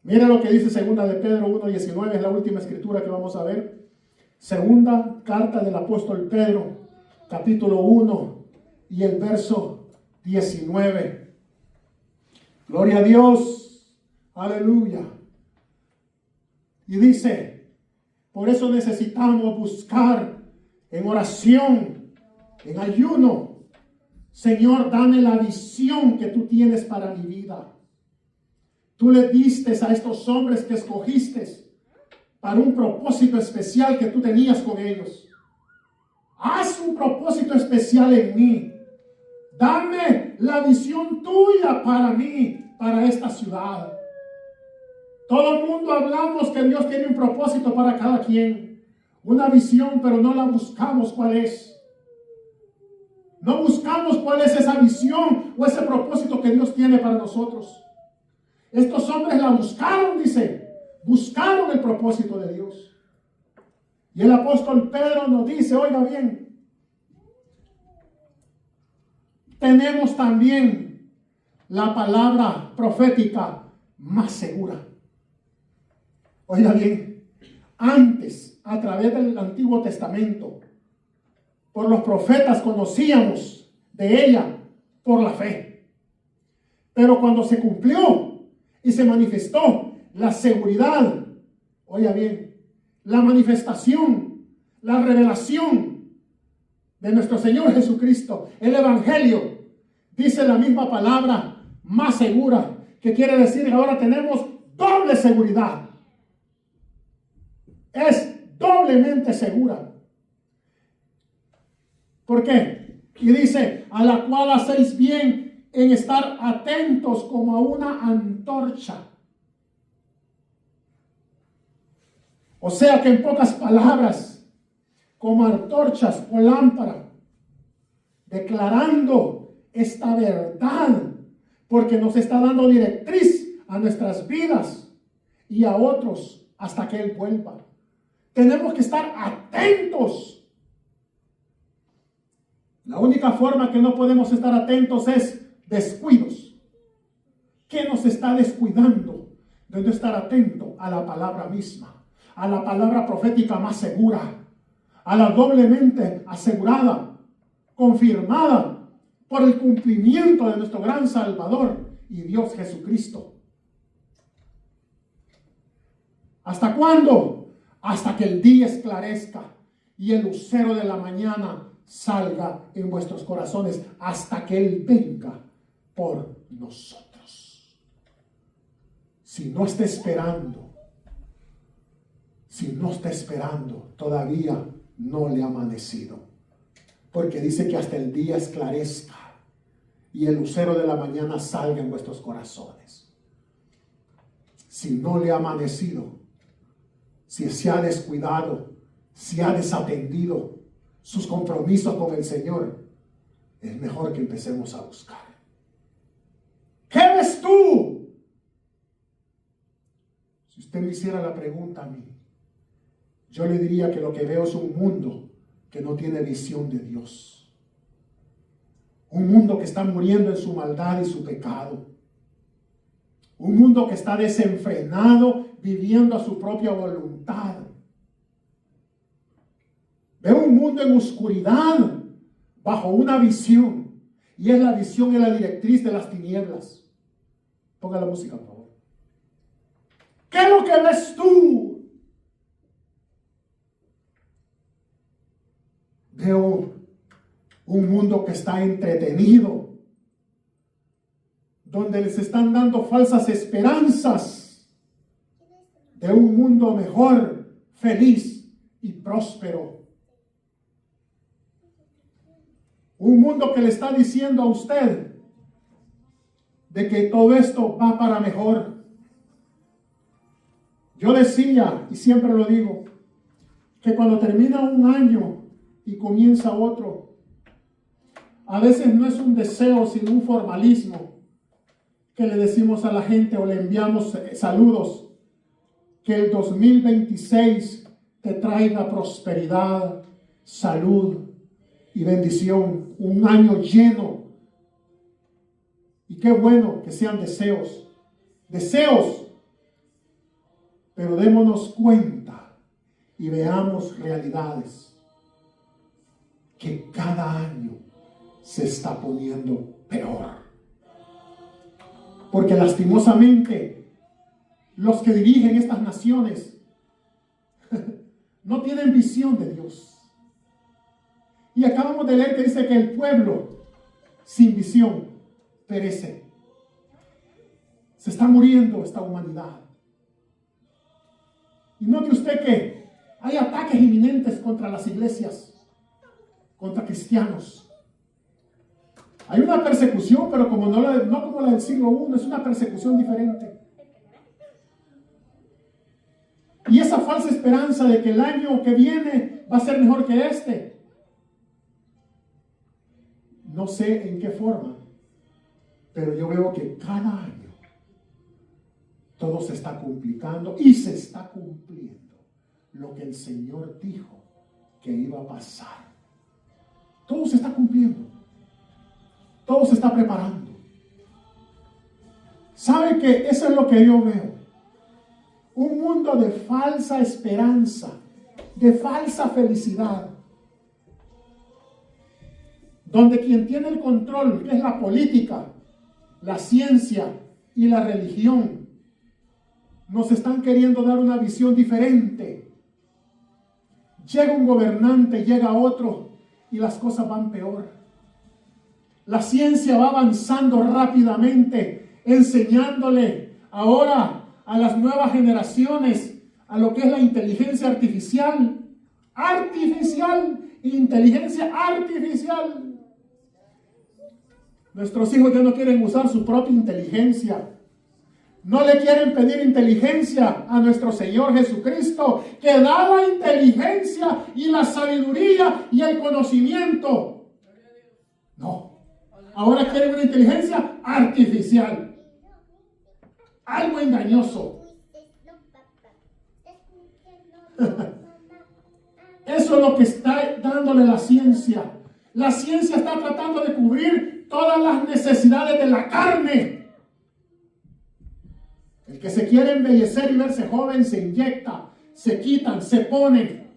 Mira lo que dice segunda de Pedro 1:19, es la última escritura que vamos a ver. Segunda carta del apóstol Pedro, capítulo 1 y el verso 19. Gloria a Dios. Aleluya. Y dice, por eso necesitamos buscar en oración, en ayuno. Señor, dame la visión que tú tienes para mi vida. Tú le diste a estos hombres que escogiste para un propósito especial que tú tenías con ellos. Haz un propósito especial en mí. Dame la visión tuya para mí, para esta ciudad. Todo el mundo hablamos que Dios tiene un propósito para cada quien. Una visión, pero no la buscamos cuál es. No buscamos cuál es esa visión o ese propósito que Dios tiene para nosotros. Estos hombres la buscaron, dice. Buscaron el propósito de Dios. Y el apóstol Pedro nos dice, oiga bien, tenemos también la palabra profética más segura. Oiga bien, antes, a través del Antiguo Testamento, por los profetas conocíamos de ella por la fe. Pero cuando se cumplió y se manifestó la seguridad, oiga bien, la manifestación, la revelación de nuestro Señor Jesucristo, el Evangelio, dice la misma palabra, más segura, que quiere decir que ahora tenemos doble seguridad. Es doblemente segura. ¿Por qué? Y dice, a la cual hacéis bien en estar atentos como a una antorcha. O sea que en pocas palabras, como antorchas o lámpara, declarando esta verdad, porque nos está dando directriz a nuestras vidas y a otros hasta que Él vuelva. Tenemos que estar atentos. La única forma que no podemos estar atentos es descuidos. ¿Qué nos está descuidando de no estar atento a la palabra misma? A la palabra profética más segura, a la doblemente asegurada, confirmada por el cumplimiento de nuestro gran Salvador y Dios Jesucristo. ¿Hasta cuándo? Hasta que el día esclarezca y el lucero de la mañana salga en vuestros corazones, hasta que Él venga por nosotros. Si no está esperando, todavía no le ha amanecido. Porque dice que hasta el día esclarezca y el lucero de la mañana salga en vuestros corazones. Si no le ha amanecido, si se ha descuidado, si ha desatendido sus compromisos con el Señor, es mejor que empecemos a buscar. ¿Qué ves tú? Si usted me hiciera la pregunta a mí, yo le diría que lo que veo es un mundo que no tiene visión de Dios. Un mundo que está muriendo en su maldad y su pecado. Un mundo que está desenfrenado, viviendo a su propia voluntad. Veo un mundo en oscuridad bajo una visión. Y es la visión y la directriz de las tinieblas. Ponga la música, por favor. ¿Qué es lo que ves tú? Veo un mundo que está entretenido, donde les están dando falsas esperanzas de un mundo mejor, feliz y próspero. Un mundo que le está diciendo a usted de que todo esto va para mejor. Yo decía, y siempre lo digo, que cuando termina un año y comienza otro, a veces no es un deseo, sino un formalismo que le decimos a la gente o le enviamos saludos. Que el 2026 te traiga prosperidad, salud y bendición. Un año lleno. Y qué bueno que sean deseos. Deseos. Pero démonos cuenta y veamos realidades. Que cada año se está poniendo peor. Porque lastimosamente los que dirigen estas naciones no tienen visión de Dios. Y acabamos de leer que dice que el pueblo sin visión perece. Se está muriendo esta humanidad. Y note usted que hay ataques inminentes contra las iglesias, contra cristianos. Hay una persecución, pero no como la del siglo I, es una persecución diferente. Y esa falsa esperanza de que el año que viene va a ser mejor que este. No sé en qué forma, pero yo veo que cada año todo se está complicando y se está cumpliendo lo que el Señor dijo que iba a pasar. Todo se está cumpliendo. Todo se está preparando. ¿Sabe que eso es lo que yo veo? Un mundo de falsa esperanza, de falsa felicidad, donde quien tiene el control, que es la política, la ciencia y la religión, nos están queriendo dar una visión diferente. Llega un gobernante, llega otro y las cosas van peor. La ciencia va avanzando rápidamente, enseñándole ahora a las nuevas generaciones a lo que es la inteligencia artificial. Inteligencia artificial. Nuestros hijos ya no quieren usar su propia inteligencia. No le quieren pedir inteligencia a nuestro Señor Jesucristo, que da la inteligencia y la sabiduría y el conocimiento. No. Ahora quieren una inteligencia artificial. Algo engañoso. Eso es lo que está dándole la ciencia. La ciencia está tratando de cubrir todas las necesidades de la carne. El que se quiere embellecer y verse joven se inyecta, se quitan, se ponen.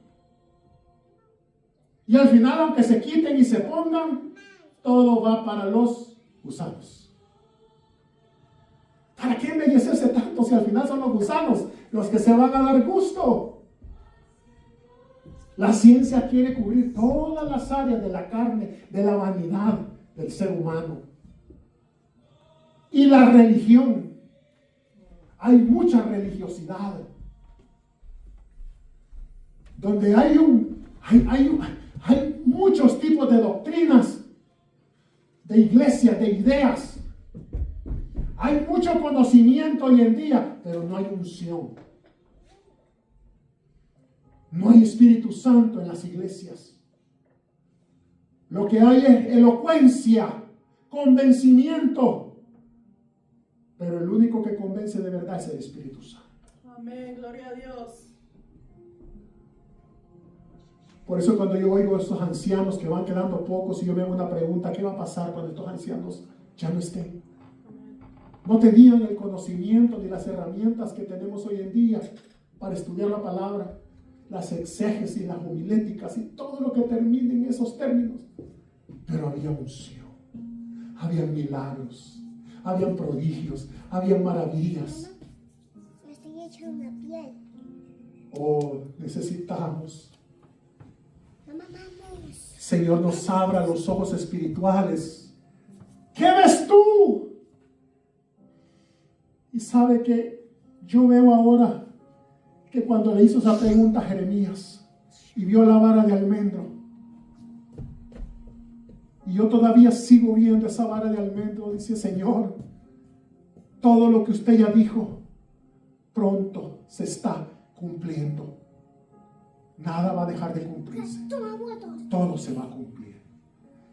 Y al final, aunque se quiten y se pongan, todo va para los gusanos. ¿Para qué embellecerse tanto si al final son los gusanos los que se van a dar gusto? La ciencia quiere cubrir todas las áreas de la carne, de la vanidad del ser humano. Y la religión. Hay mucha religiosidad. Donde hay muchos tipos de doctrinas, de iglesias, de ideas. Hay mucho conocimiento hoy en día, pero no hay unción. No hay Espíritu Santo en las iglesias. Lo que hay es elocuencia, convencimiento. Pero el único que convence de verdad es el Espíritu Santo. Amén, gloria a Dios. Por eso cuando yo oigo a estos ancianos que van quedando pocos y yo me hago una pregunta, ¿qué va a pasar cuando estos ancianos ya no estén? No tenían el conocimiento ni las herramientas que tenemos hoy en día para estudiar la palabra. las exégesis, las homiléticas y todo lo que termine en esos términos. Pero había unción, había milagros, había prodigios, había maravillas. Me estoy echando una piel. Oh, necesitamos. Mamá, vamos. Señor, nos abra los ojos espirituales. ¿Qué ves tú? Y sabe que yo veo ahora que cuando le hizo esa pregunta a Jeremías y vio la vara de almendro, y yo todavía sigo viendo esa vara de almendro, dice: Señor, todo lo que usted ya dijo pronto se está cumpliendo. Nada va a dejar de cumplirse. Todo se va a cumplir.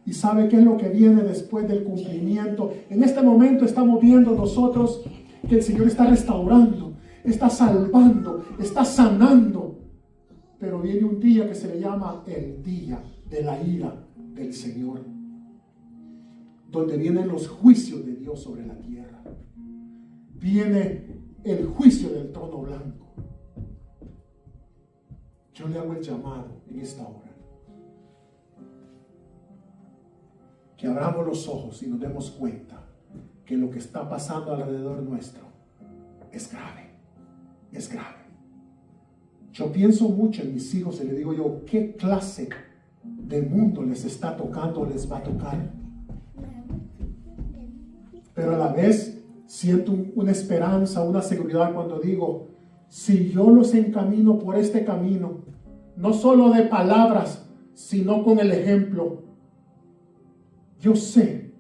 ¿Y sabe qué es lo que viene después del cumplimiento? En este momento estamos viendo nosotros que el Señor está restaurando, está salvando, está sanando. Pero viene un día que se le llama el día de la ira del Señor, donde vienen los juicios de Dios sobre la tierra. Viene el juicio del trono blanco. Yo le hago el llamado en esta hora, que abramos los ojos y nos demos cuenta que lo que está pasando alrededor nuestro es grave, es grave. Yo pienso mucho en mis hijos y le digo yo: ¿qué clase de mundo les está tocando o les va a tocar? Pero a la vez siento una esperanza, una seguridad cuando digo: si yo los encamino por este camino, no solo de palabras, sino con el ejemplo, yo sé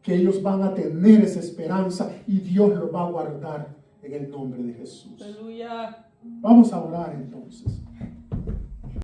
que ellos van a tener esa esperanza y Dios los va a guardar en el nombre de Jesús. Aleluya. Vamos a orar entonces.